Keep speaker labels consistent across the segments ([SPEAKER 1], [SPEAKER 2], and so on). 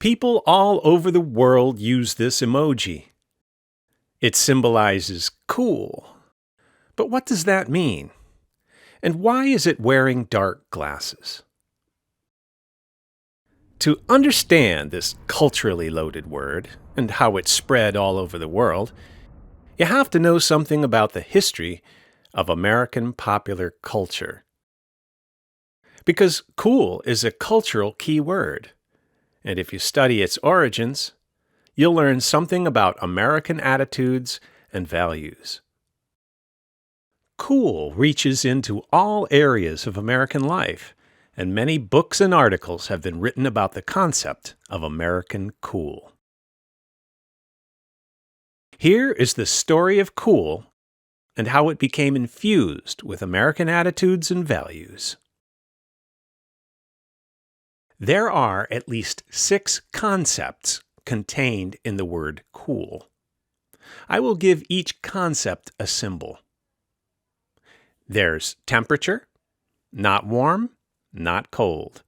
[SPEAKER 1] People all over the world use this emoji. It symbolizes cool. But what does that mean? And why is it wearing dark glasses? To understand this culturally loaded word and how it spread all over the world, you have to know something about the history of American popular culture. Because cool is a cultural key word, and if you study its origins, you'll learn something about American attitudes and values. Cool reaches into all areas of American life, and many books and articles have been written about the concept of American cool. Here is the story of cool and how it became infused with American attitudes and values. There are at least 6 concepts contained in the word cool. I will give each concept a symbol. There's temperature, not warm, not cold.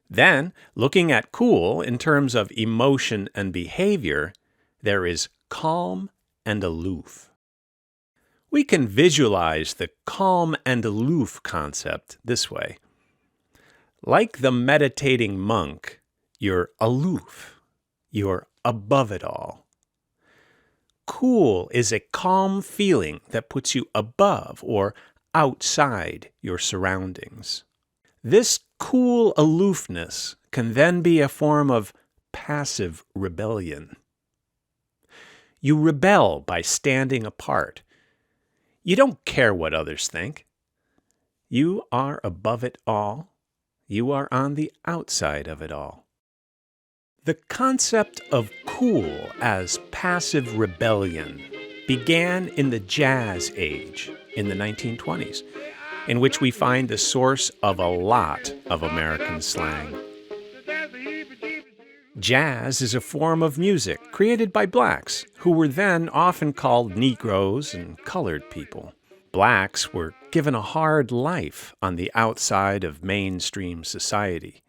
[SPEAKER 1] Then, looking at cool in terms of emotion and behavior, there is calm and aloof. We can visualize the calm and aloof concept this way. Like the meditating monk, you're aloof. You're above it all. Cool is a calm feeling that puts you above or outside your surroundings. This cool aloofness can then be a form of passive rebellion. You rebel by standing apart. You don't care what others think. You are above it all. You are on the outside of it all. The concept of cool as passive rebellion began in the Jazz Age in the 1920s, in which we find the source of a lot of American slang. Jazz is a form of music created by blacks, who were then often called Negroes and colored people. Blacks were given a hard life on the outside of mainstream society.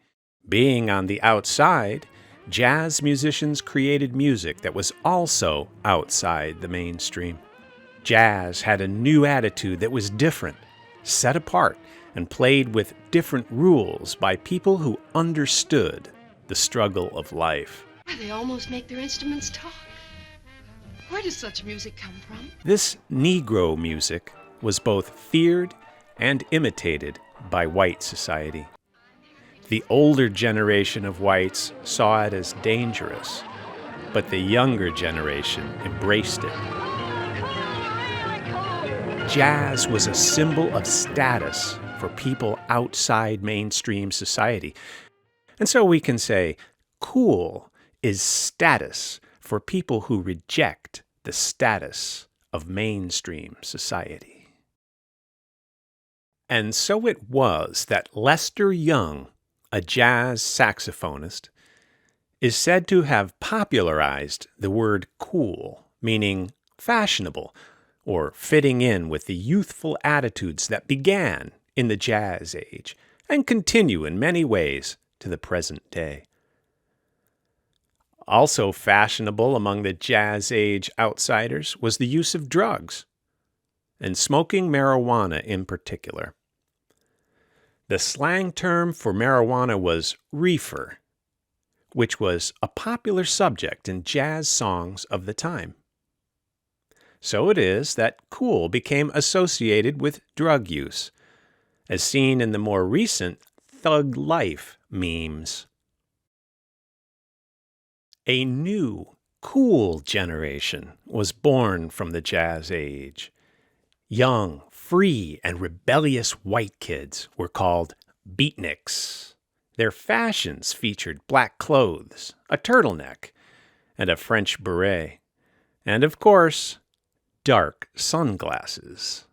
[SPEAKER 1] Being on the outside, jazz musicians created music that was also outside the mainstream. Jazz had a new attitude that was different, set apart, and played with different rules by people who understood the struggle of life.
[SPEAKER 2] Why, they almost make their instruments talk. Where does such music come from?
[SPEAKER 1] This Negro music was both feared and imitated by white society. The older generation of whites saw it as dangerous, but the younger generation embraced it. Jazz was a symbol of status for people outside mainstream society. And so we can say cool is status for people who reject the status of mainstream society. And so it was that Lester Young, a jazz saxophonist, is said to have popularized the word cool, meaning fashionable, or fitting in with the youthful attitudes that began in the Jazz Age and continue in many ways to the present day. Also fashionable among the Jazz Age outsiders was the use of drugs, and smoking marijuana in particular. The slang term for marijuana was reefer, which was a popular subject in jazz songs of the time. So it is that cool became associated with drug use, as seen in the more recent Thug Life memes. A new, cool generation was born from the Jazz Age. Young, free, and rebellious white kids were called beatniks. Their fashions featured black clothes, a turtleneck, and a French beret, and of course, dark sunglasses.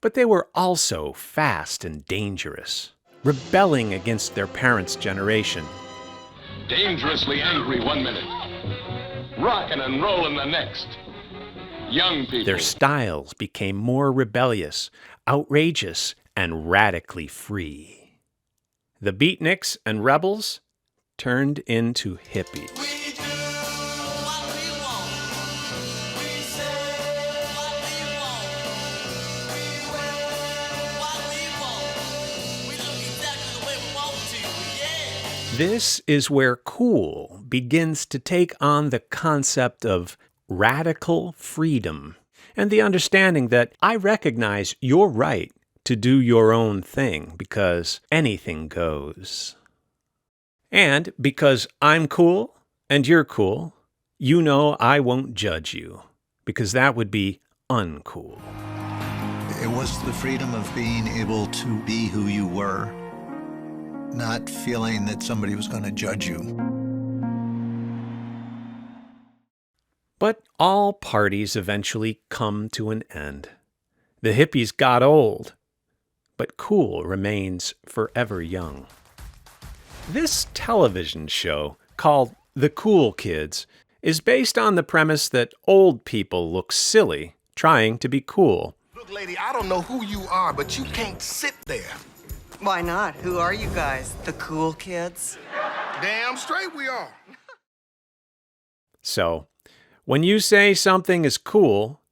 [SPEAKER 1] But they were also fast and dangerous, rebelling against their parents' generation.
[SPEAKER 3] Dangerously angry 1 minute, rockin' and rollin' the next. Young people.
[SPEAKER 1] Their styles became more rebellious, outrageous, and radically free. The beatniks and rebels turned into hippies. This is where cool begins to take on the concept of radical freedom and the understanding that I recognize your right to do your own thing because anything goes. And because I'm cool and you're cool, you know I won't judge you because that would be uncool.
[SPEAKER 4] It was the freedom of being able to be who you were, not feeling that somebody was going to judge you.
[SPEAKER 1] But all parties eventually come to an end. The hippies got old, but cool remains forever young. This television show, called The Cool Kids, is based on the premise that old people look silly trying to be cool.
[SPEAKER 5] Look, lady, I don't know who you are, but you can't sit there.
[SPEAKER 6] Why not? Who are you guys? The cool kids?
[SPEAKER 5] Damn straight we are.
[SPEAKER 1] So, when you say something is cool,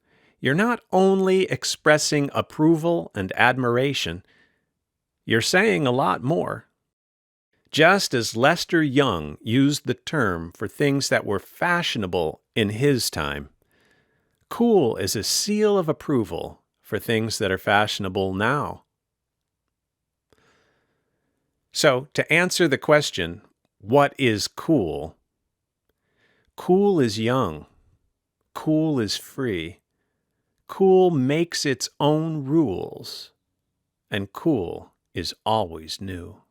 [SPEAKER 1] you're not only expressing approval and admiration, you're saying a lot more. Just as Lester Young used the term for things that were fashionable in his time, cool is a seal of approval for things that are fashionable now. So, to answer the question, what is cool? Cool is young. Cool is free. Cool makes its own rules. And cool is always new.